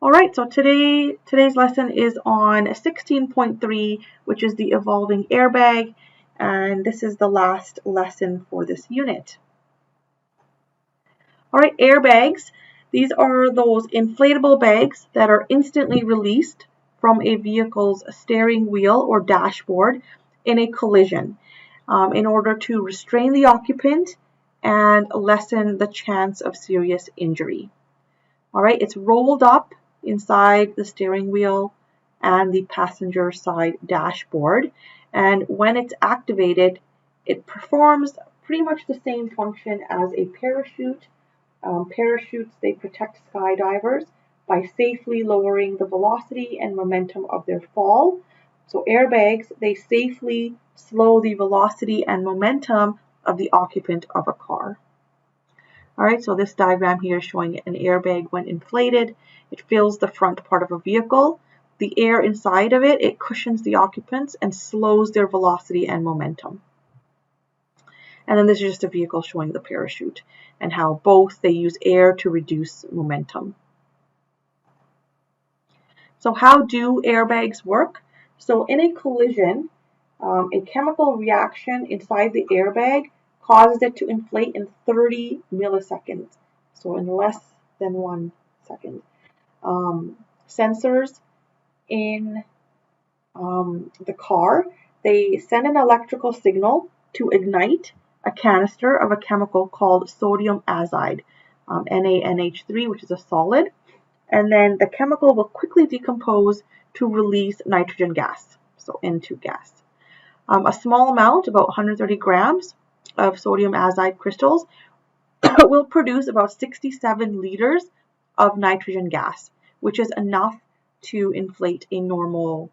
All right, so today's lesson is on 16.3, which is the evolving airbag, and this is the last lesson for this unit. All right, airbags. These are those inflatable bags that are instantly released from a vehicle's steering wheel or dashboard in a collision in order to restrain the occupant and lessen the chance of serious injury. All right, it's rolled up inside the steering wheel and the passenger side dashboard. And when it's activated, it performs pretty much the same function as a parachute. Parachutes, they protect skydivers by safely lowering the velocity and momentum of their fall. So airbags, they safely slow the velocity and momentum of the occupant of a car. All right, so this diagram here is showing an airbag when inflated. It fills the front part of a vehicle. The air inside of it, it cushions the occupants and slows their velocity and momentum. And then this is just a vehicle showing the parachute and how both they use air to reduce momentum. So how do airbags work? So in a collision, a chemical reaction inside the airbag causes it to inflate in 30 milliseconds, so in less than 1 second. Sensors in the car, they send an electrical signal to ignite a canister of a chemical called sodium azide, NaNH3, which is a solid, and then the chemical will quickly decompose to release nitrogen gas, so N2 gas. A small amount, about 130 grams of sodium azide crystals, will produce about 67 liters of nitrogen gas, which is enough to inflate a normal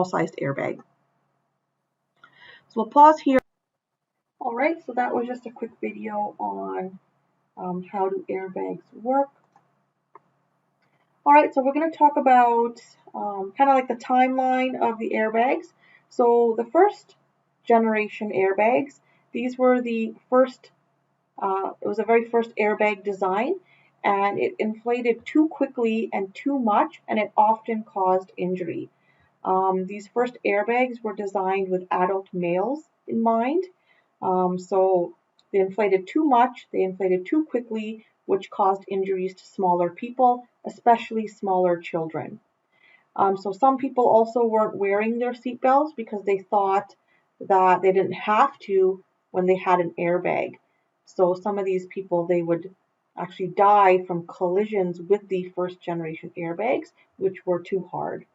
sized airbag. So we'll pause here. All right, so that was just a quick video on how do airbags work. All right, so we're going to talk about kind of like the timeline of the airbags. So the first generation airbags, these were the first, it was the very first airbag design, and it inflated too quickly and too much, and it often caused injury. These first airbags were designed with adult males in mind. So they inflated too much, they inflated too quickly, which caused injuries to smaller people, especially smaller children. So some people also weren't wearing their seatbelts because they thought that they didn't have to when they had an airbag. So some of these people, they would actually die from collisions with the first generation airbags, which were too hard.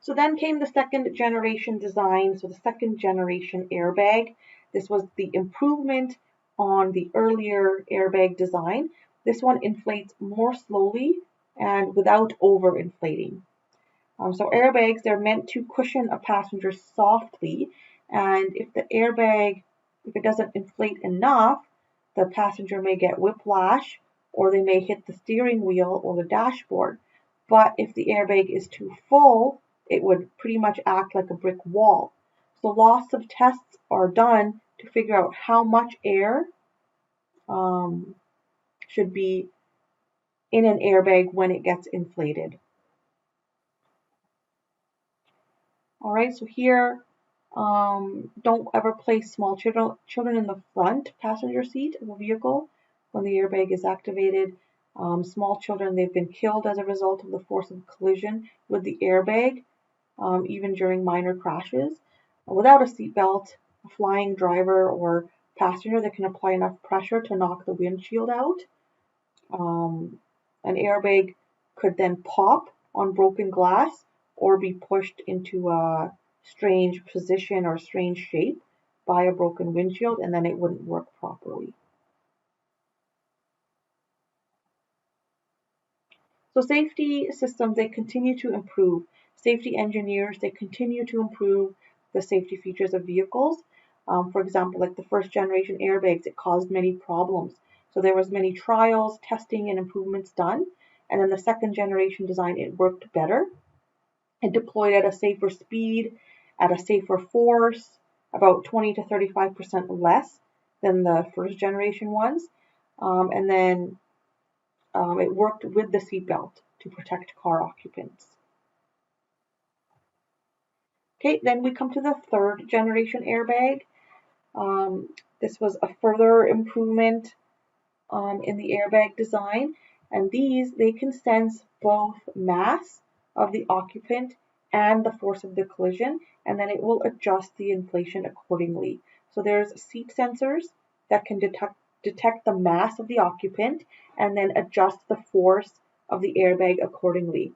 So then came the second generation design, so the second generation airbag. This was the improvement on the earlier airbag design. This one inflates more slowly and without overinflating. So airbags, they're meant to cushion a passenger softly, and if the airbag, if it doesn't inflate enough, the passenger may get whiplash or they may hit the steering wheel or the dashboard. But if the airbag is too full, it would pretty much act like a brick wall. So lots of tests are done to figure out how much air should be in an airbag when it gets inflated. All right, so here, don't ever place small children in the front passenger seat of a vehicle when the airbag is activated. Small children, they've been killed as a result of the force of collision with the airbag. Even during minor crashes. Without a seatbelt, a flying driver or passenger that can apply enough pressure to knock the windshield out. An airbag could then pop on broken glass or be pushed into a strange position or strange shape by a broken windshield, and then it wouldn't work properly. So safety systems, they continue to improve. Safety engineers, they continue to improve the safety features of vehicles. For example, like the first generation airbags, it caused many problems. So there was many trials, testing, and improvements done. And then the second generation design, it worked better. It deployed at a safer speed, at a safer force, about 20 to 35% less than the first generation ones. And then it worked with the seatbelt to protect car occupants. Okay, then we come to the third generation airbag. This was a further improvement in the airbag design, and they can sense both mass of the occupant and the force of the collision, and then it will adjust the inflation accordingly. So there's seat sensors that can detect the mass of the occupant and then adjust the force of the airbag accordingly.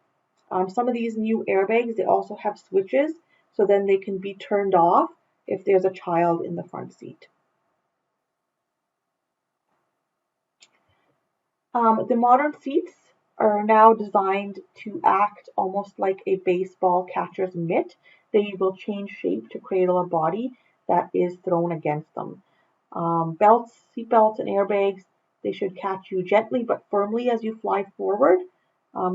Some of these new airbags, they also have switches, so then they can be turned off if there's a child in the front seat. The modern seats are now designed to act almost like a baseball catcher's mitt. They will change shape to cradle a body that is thrown against them. Seat belts, and airbags, they should catch you gently but firmly as you fly forward.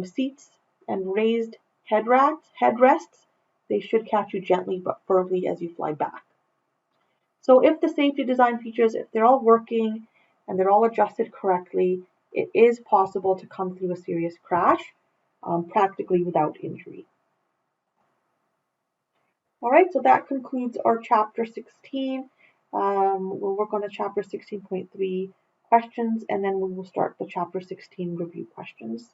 Seats and raised headrests, they should catch you gently but firmly as you fly back. So if the safety design features, if they're all working and they're all adjusted correctly, it is possible to come through a serious crash practically without injury. All right, so that concludes our chapter 16. We'll work on the chapter 16.3 questions, and then we will start the chapter 16 review questions.